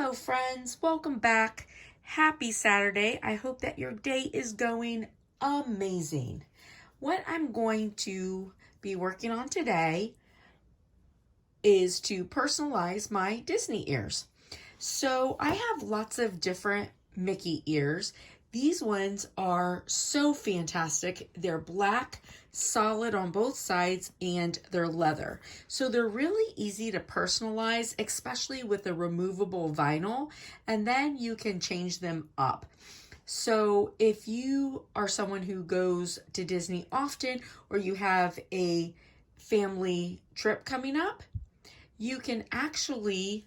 Hello friends, welcome back. Happy Saturday. I hope that your day is going amazing. What I'm going to be working on today is to personalize my Disney ears. So I have lots of different Mickey ears. These ones are so fantastic. They're black, solid on both sides, and they're leather. So they're really easy to personalize, especially with a removable vinyl, and then you can change them up. So if you are someone who goes to Disney often, or you have a family trip coming up, you can actually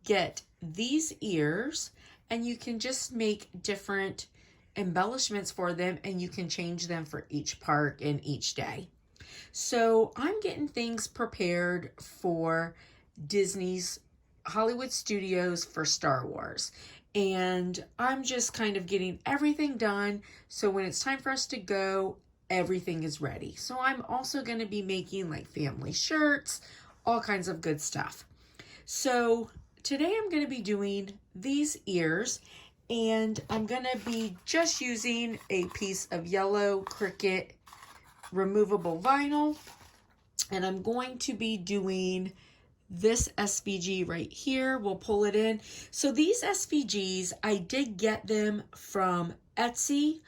get these ears and you can just make different embellishments for them, and you can change them for each park and each day. So I'm getting things prepared for Disney's Hollywood Studios for Star Wars, and I'm just kind of getting everything done so when it's time for us to go, everything is ready. So I'm also going to be making like family shirts, all kinds of good stuff. So today I'm going to be doing these ears, and I'm going to be just using a piece of yellow Cricut removable vinyl, and I'm going to be doing this SVG right here. We'll pull it in. So these SVGs, I did get them from Etsy.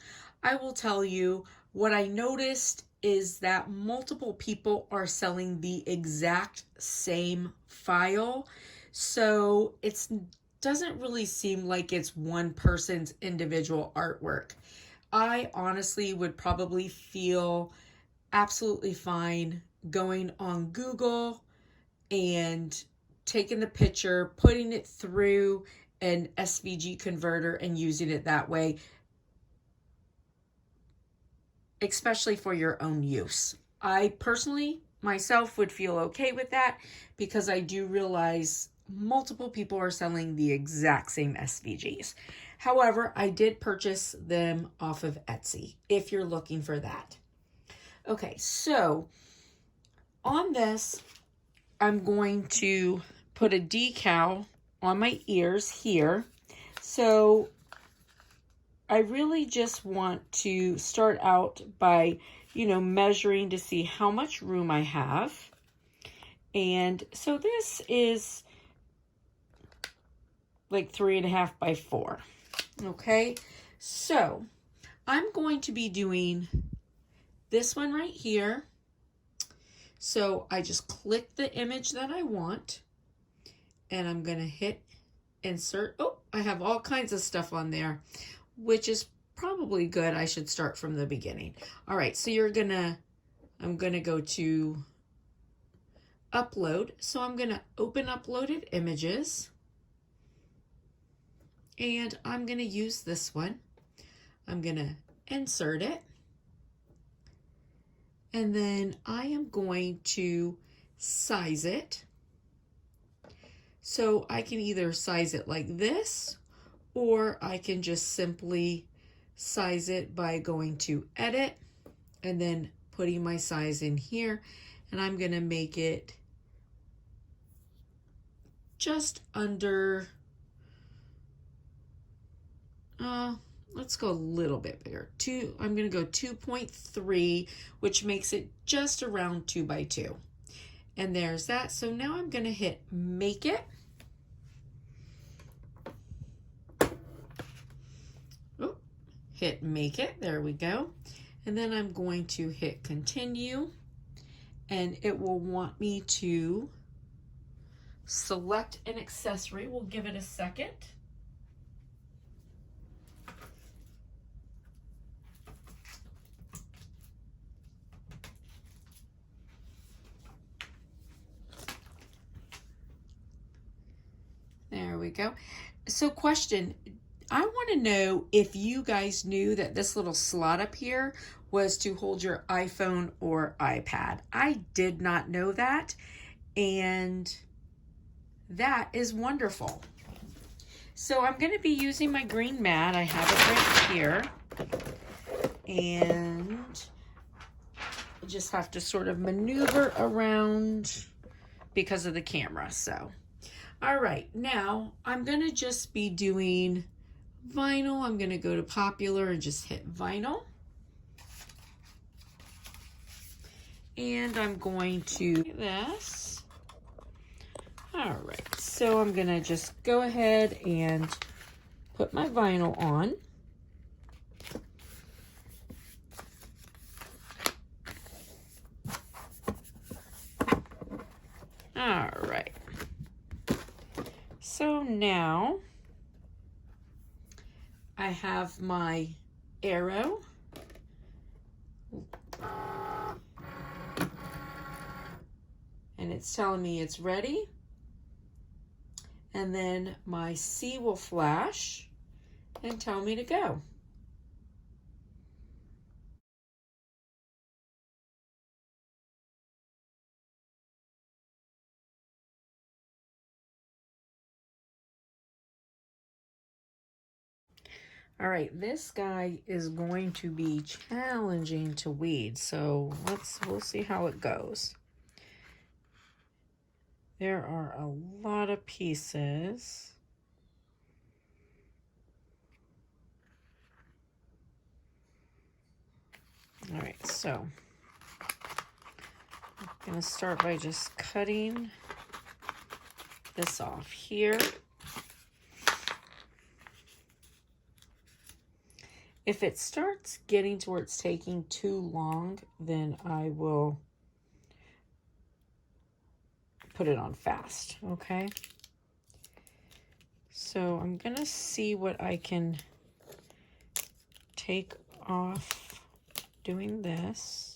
I will tell you, what I noticed is that multiple people are selling the exact same file. So it doesn't really seem like it's one person's individual artwork. I honestly would probably feel absolutely fine going on Google and taking the picture, putting it through an SVG converter and using it that way, especially for your own use. I personally, myself, would feel okay with that because I do realize multiple people are selling the exact same SVGs. However, I did purchase them off of Etsy if you're looking for that. Okay, so on this, I'm going to put a decal on my ears here. So I really just want to start out by, measuring to see how much room I have. And so this is like 3.5 by 4. Okay, so I'm going to be doing this one right here. So I just click the image that I want, and I'm going to hit insert. Oh, I have all kinds of stuff on there, which is probably good. I should start from the beginning. All right, so I'm going to go to upload. So I'm going to open uploaded images, and I'm going to use this one. I'm going to insert it. And then I am going to size it. So I can either size it like this, or I can just simply size it by going to edit and then putting my size in here. And I'm going to make it just under, let's go a little bit bigger. I'm going to go 2.3, which makes it just around 2 by 2. And there's that. So now I'm going to hit make it. Oh, hit make it. There we go. And then I'm going to hit continue. And it will want me to select an accessory. We'll give it a second. There we go. So question, I want to know if you guys knew that this little slot up here was to hold your iPhone or iPad. I did not know that, and that is wonderful. So I'm going to be using my green mat. I have it right here, and I just have to sort of maneuver around because of the camera. So All right, now I'm gonna just be doing vinyl. I'm gonna go to popular and just hit vinyl. And I'm going to do this. All right, so I'm gonna just go ahead and put my vinyl on. All right. So now I have my arrow. And it's telling me it's ready. And then my C will flash and tell me to go. All right, this guy is going to be challenging to weed, so we'll see how it goes. There are a lot of pieces. All right, so I'm gonna start by just cutting this off here. If it starts getting to where it's taking too long, then I will put it on fast, okay? So I'm gonna see what I can take off doing this.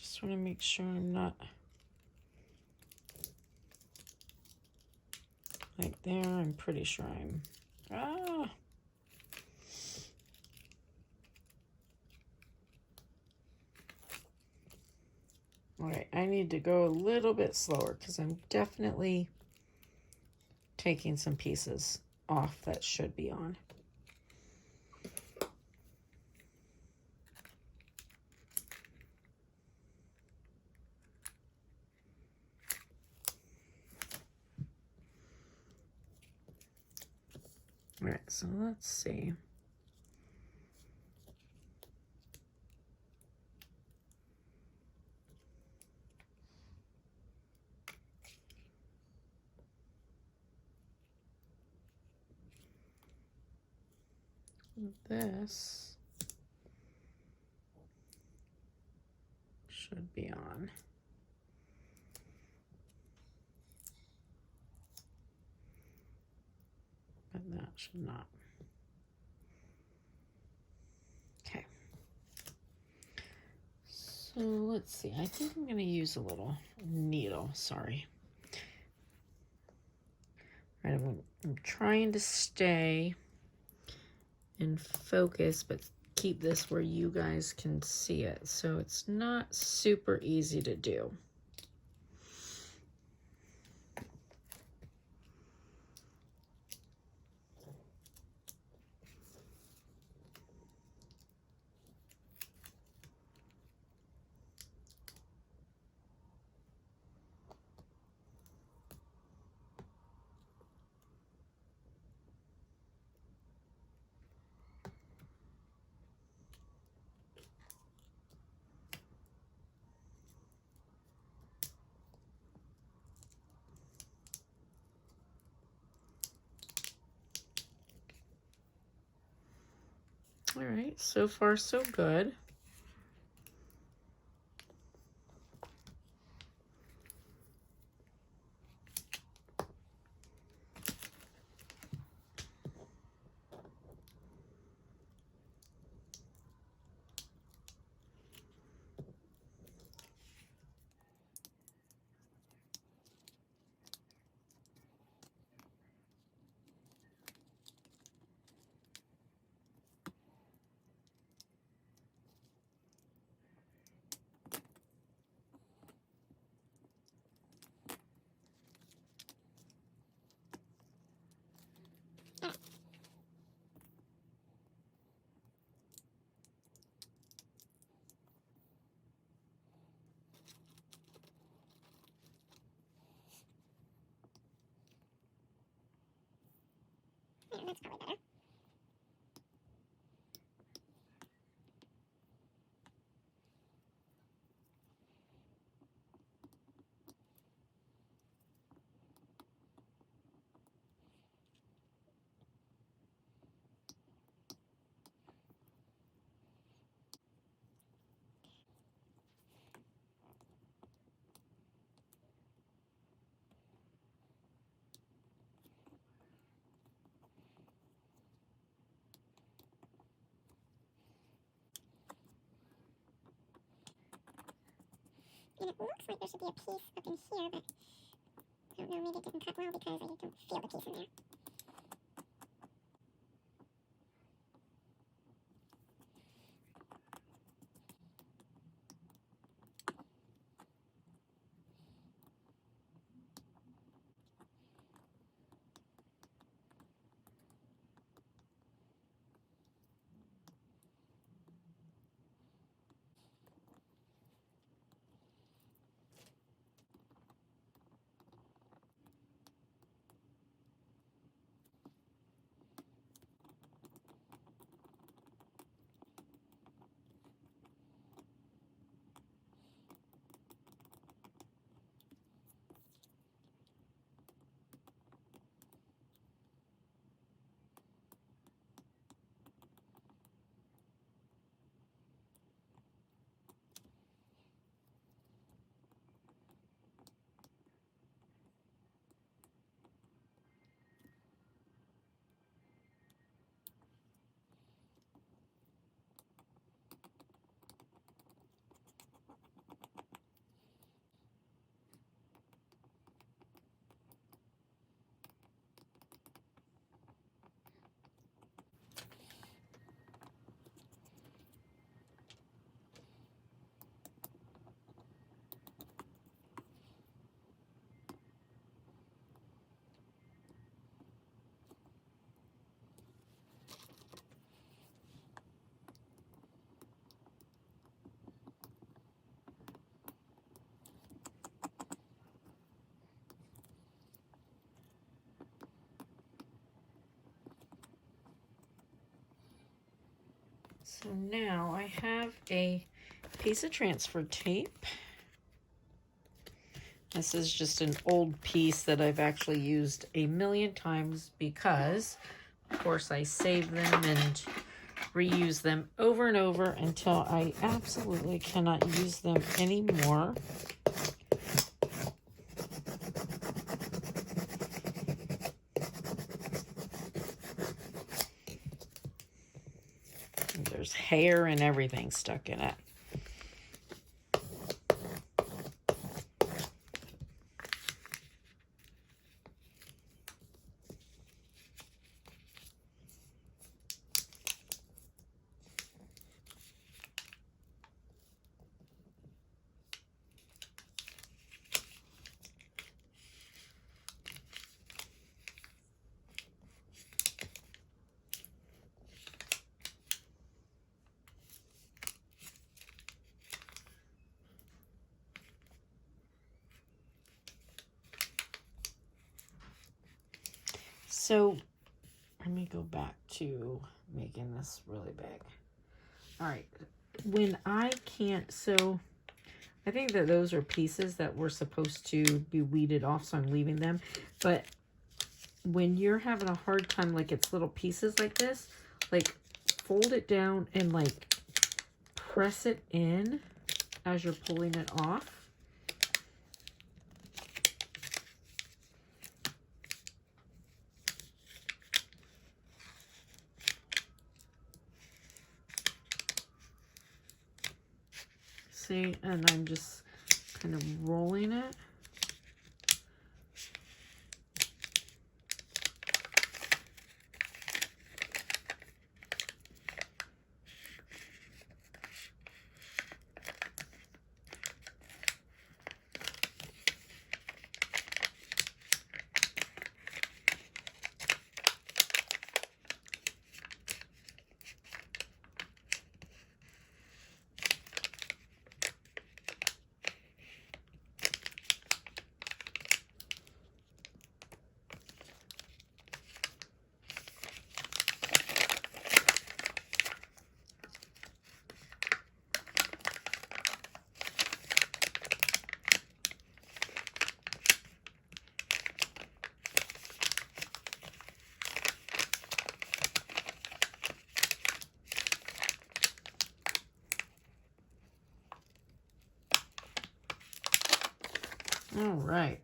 Just want to make sure I'm not like there. I'm pretty sure I'm, All right, I need to go a little bit slower because I'm definitely taking some pieces off that should be on. All right, so let's see. This should be on. But that should not. Okay. So let's see. I think I'm going to use a little needle. Sorry. All right, I'm trying to stay in focus, but keep this where you guys can see it. So it's not super easy to do. All right, so far so good. There, that's probably better. And it looks like there should be a piece up in here, but I don't know, maybe it didn't cut well because I don't feel the piece in there. So now I have a piece of transfer tape. This is just an old piece that I've actually used a million times because, of course, I save them and reuse them over and over until I absolutely cannot use them anymore. There's hair and everything stuck in it. So let me go back to making this really big. All right, when I can't, so I think that those are pieces that were supposed to be weeded off, so I'm leaving them. But when you're having a hard time, like it's little pieces like this, like fold it down and like press it in as you're pulling it off. See, and I'm just kind of rolling it. All right.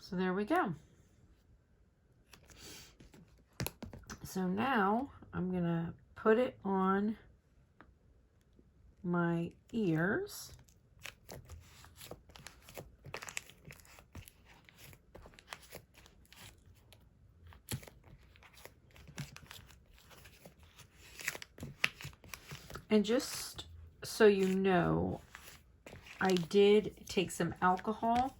So there we go. So now I'm going to put it on my ears. And just so you know, I did take some alcohol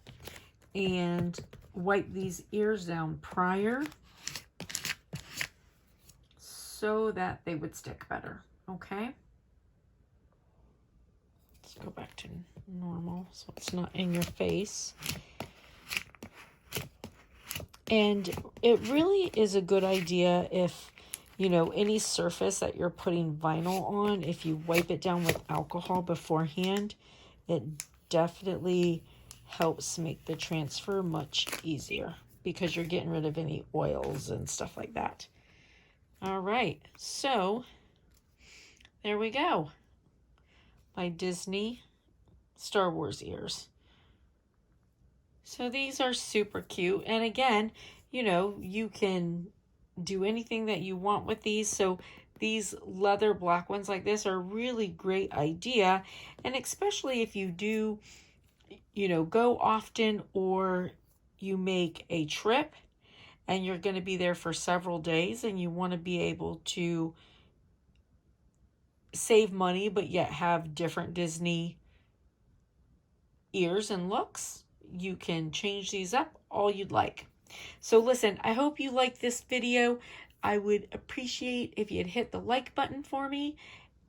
and wipe these ears down prior so that they would stick better, okay? Let's go back to normal so it's not in your face. And it really is a good idea if, you know, any surface that you're putting vinyl on, if you wipe it down with alcohol beforehand, it definitely helps make the transfer much easier because you're getting rid of any oils and stuff like that. All right, so there we go. My Disney Star Wars ears. So these are super cute. And again, you know, you can do anything that you want with these. So these leather black ones like this are a really great idea. And especially if you do, you know, go often or you make a trip and you're going to be there for several days and you want to be able to save money but yet have different Disney ears and looks, you can change these up all you'd like. So listen, I hope you like this video. I would appreciate if you'd hit the like button for me.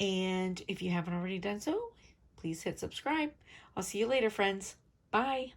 And if you haven't already done so, please hit subscribe. I'll see you later, friends. Bye.